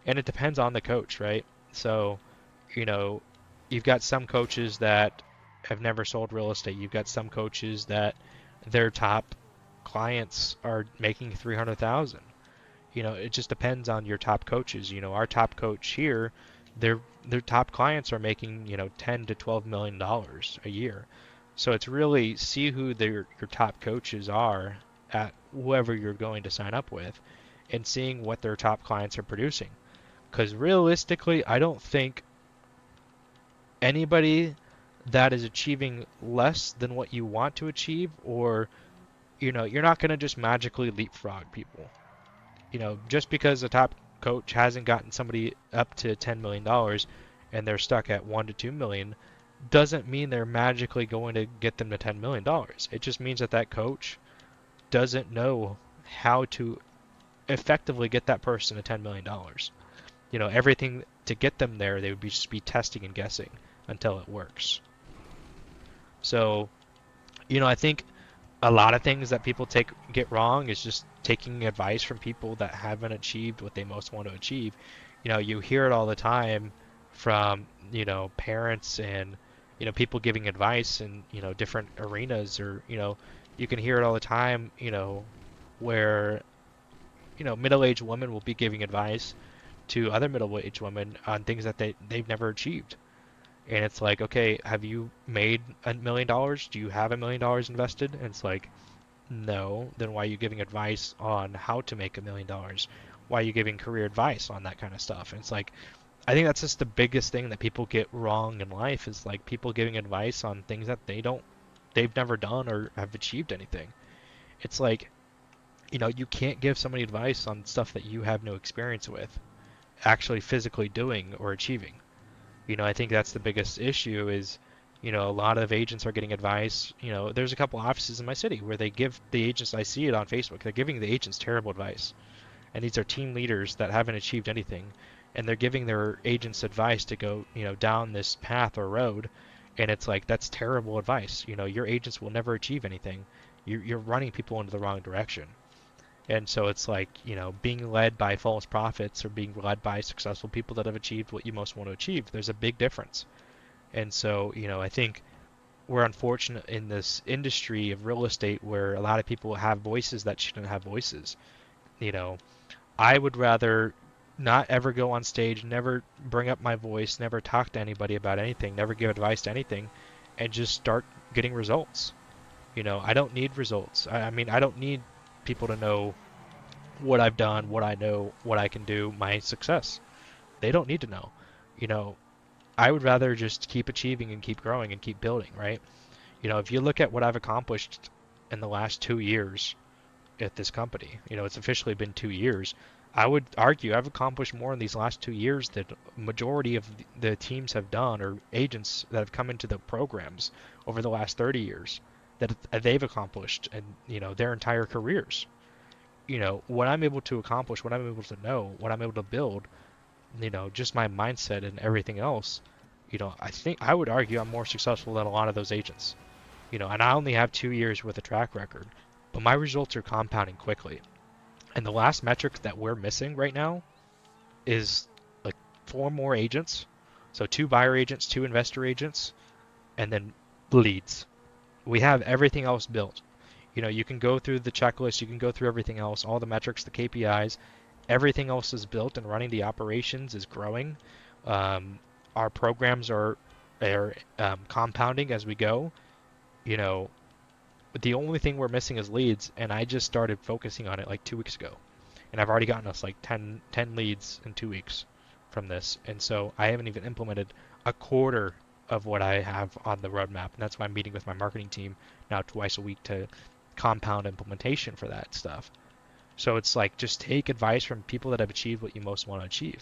And it depends on the coach, right? So, you know, you've got some coaches that have never sold real estate. You've got some coaches that their top clients are making 300,000. It just depends on your top coaches. Our top coach here, their top clients are making, 10 to 12 million dollars a year. So it's really see who your top coaches are at whoever you're going to sign up with and seeing what their top clients are producing. Because realistically, I don't think anybody that is achieving less than what you want to achieve, or, you're not going to just magically leapfrog people. Just because a top coach hasn't gotten somebody up to $10 million dollars and they're stuck at 1 to 2 million doesn't mean they're magically going to get them to $10 million dollars. It just means that that coach doesn't know how to effectively get that person to $10 million dollars. Everything to get them there, they would just be testing and guessing until it works. So, I think a lot of things that people get wrong is just taking advice from people that haven't achieved what they most want to achieve. You hear it all the time from, parents and, people giving advice in, different arenas, or, you can hear it all the time, where, middle-aged women will be giving advice to other middle-aged women on things that they've never achieved. And it's like, okay, have you made $1 million? Do you have $1 million invested? And it's like, no. Then why are you giving advice on how to make $1 million? Why are you giving career advice on that kind of stuff? And it's like, I think that's just the biggest thing that people get wrong in life, is like people giving advice on things that they've never done or have achieved anything. It's like, you can't give somebody advice on stuff that you have no experience with actually physically doing or achieving. I think that's the biggest issue is, a lot of agents are getting advice. There's a couple offices in my city where they give the agents, I see it on Facebook, they're giving the agents terrible advice. And these are team leaders that haven't achieved anything. And they're giving their agents advice to go, down this path or road. And it's like, that's terrible advice. Your agents will never achieve anything. You're running people into the wrong direction. And so it's like, being led by false prophets or being led by successful people that have achieved what you most want to achieve. There's a big difference. And so, I think we're unfortunate in this industry of real estate where a lot of people have voices that shouldn't have voices. You know, I would rather not ever go on stage, never bring up my voice, never talk to anybody about anything, never give advice to anything, and just start getting results. I don't need results. I mean, I don't need people to know what I've done, what I know, what I can do, my success. They don't need to know. You know, I would rather just keep achieving and keep growing and keep building, right? If you look at what I've accomplished in the last 2 years at this company, it's officially been 2 years. I would argue I've accomplished more in these last 2 years than majority of the teams have done, or agents that have come into the programs over the last 30 years that they've accomplished in, their entire careers. What I'm able to accomplish, what I'm able to know, what I'm able to build, just my mindset and everything else, I think I would argue I'm more successful than a lot of those agents. And I only have 2 years with a track record, but my results are compounding quickly. And the last metric that we're missing right now is like 4 more agents. So 2 buyer agents, 2 investor agents, and then leads. We have everything else built. You can go through the checklist, you can go through everything else, all the metrics, the KPIs, everything else is built and running. The operations is growing. Um, our programs are compounding as we go. You know, the only thing we're missing is leads, and I just started focusing on it like 2 weeks ago, and I've already gotten us like 10 leads in 2 weeks from this, and so I haven't even implemented a quarter of what I have on the roadmap, and that's why I'm meeting with my marketing team now twice a week to compound implementation for that stuff. So it's like just take advice from people that have achieved what you most want to achieve.